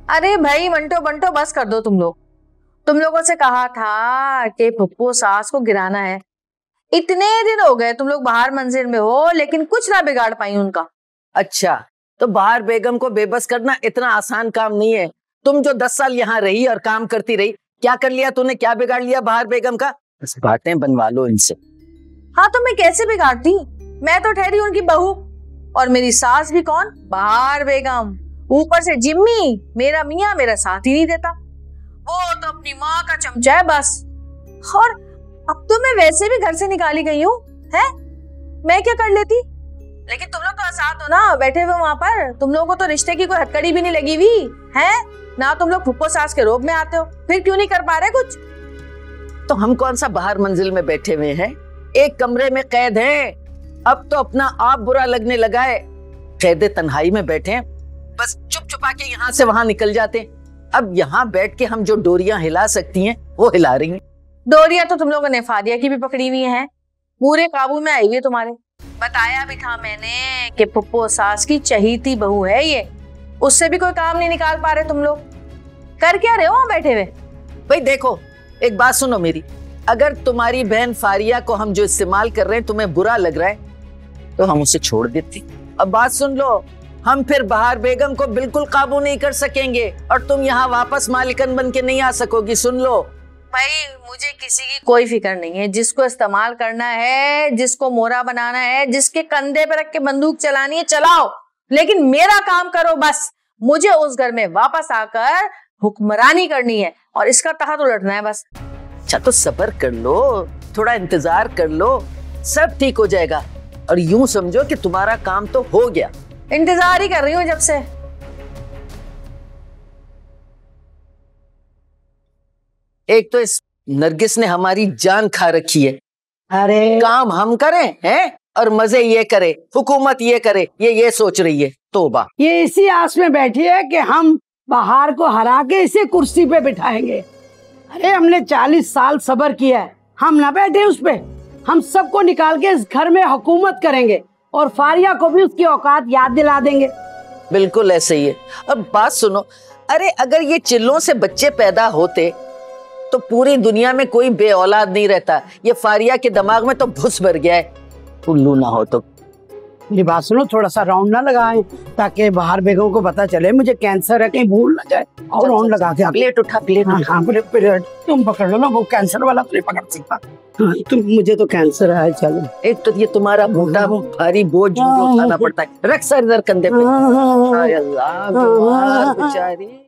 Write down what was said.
अरे भाई मंटो बंटो बस कर दो तुम लोग। तुम लोगों से कहा था कि फुप्पो सास को गिराना है। इतने दिन हो गए तुम लोग बाहर मंजिल में हो, लेकिन कुछ ना बिगाड़ पाई उनका। अच्छा, तो बाहर बेगम को बेबस करना इतना आसान काम नहीं है। तुम जो 10 साल यहाँ रही और काम करती रही, क्या कर लिया तूने? क्या बिगाड़ लिया बाहर बेगम का? बस बातें बनवा लो इनसे। हाँ तो मैं कैसे बिगाड़ती? मैं तो ठहरी उनकी बहू, और मेरी सास भी कौन? बाहर बेगम। ऊपर से जिम्मी, मेरा मियाँ मेरा साथ ही नहीं देता। वो तो अपनी माँ का चमचा है बस। और अब तो मैं वैसे भी घर से निकाली गई हूँ, है? मैं क्या कर लेती? लेकिन तुम लोग तो आसाद हो ना, बैठे हुए वहां पर। तुम लोगों को तो रिश्ते की कोई हथकड़ी भी नहीं लगी हुई है ना। तुम लोग फुप्पो सास के रोब में आते हो, फिर क्यों नहीं कर पा रहे कुछ? तो हम कौन सा बाहर मंजिल में बैठे हुए हैं? एक कमरे में कैद हैं। अब तो अपना आप बुरा लगने लगा है। कैदे तन्हाई में बैठे हैं, बस चुप चुपा के यहाँ से वहां निकल जाते। अब यहाँ बैठ के हम जो डोरियां हिला सकती हैं वो हिला रही हैं। डोरिया तो तुम लोगों ने फारिया की भी पकड़ी हुई है, पूरे काबू में आई हुई है तुम्हारे। बताया भी था मैंने कि फुप्पो सास की चहीती बहू है ये। उससे भी कोई काम नहीं निकाल पा रहे तुम लोग। कर क्या रहे हो बैठे हुए? भाई देखो, एक बात सुनो मेरी। अगर तुम्हारी बहन फारिया को हम जो इस्तेमाल कर रहे हैं तुम्हें बुरा लग रहा है तो हम उसे छोड़ देती। अब बात सुन लो, हम फिर बाहर बेगम को बिल्कुल काबू नहीं कर सकेंगे और तुम यहाँ वापस मालिकन बन के नहीं आ सकोगी। सुन लो भाई, मुझे किसी की कोई फिक्र नहीं है। जिसको इस्तेमाल करना है, जिसको मोरा बनाना है, जिसके कंधे पर रख के बंदूक चलानी है चलाओ, लेकिन मेरा काम करो बस। मुझे उस घर में वापस आकर हुक्मरानी करनी है और इसका तख्त उलटना है बस। अच्छा तो सब्र कर लो, थोड़ा इंतजार कर लो, सब ठीक हो जाएगा। और यूं समझो कि तुम्हारा काम तो हो गया। इंतजार ही कर रही हूँ जब से। एक तो इस नरगिस ने हमारी जान खा रखी है। अरे काम हम करें हैं और मजे ये करे, हुकूमत ये करे, ये सोच रही है। तोबा, ये इसी आस में बैठी है कि हम बाहर को हरा के इसे कुर्सी पे बिठाएंगे। अरे हमने 40 साल सब्र किया है, हम ना बैठे उस पे। हम सबको निकाल के इस घर में हुकूमत करेंगे और फारिया को भी उसकी औकात याद दिला देंगे। बिल्कुल ऐसे ही है। अब बात सुनो, अरे अगर ये चिल्लों से बच्चे पैदा होते तो पूरी दुनिया में कोई बे औलाद नहीं रहता। ये फारिया के दिमाग में तो भुस भर गया है। उल्लू ना हो तो मेरी बात सुनो, थोड़ा सा राउंड ना लगाएं ताकि बाहर बेगम को पता चले मुझे कैंसर है, कहीं भूल ना जाए। और राउंड लगा के प्लेट उठा, प्लेट उठा। हाँ, प्लेट तुम पकड़ लो ना, वो कैंसर वाला तो नहीं पकड़ सकता। हाँ, तुम मुझे तो कैंसर है। चलो, एक तो ये तुम्हारा मोटा भारी बोझ जो उठाना पड़ता है। रख सर इधर कंधे पे। हाय अल्लाह, बेचारी।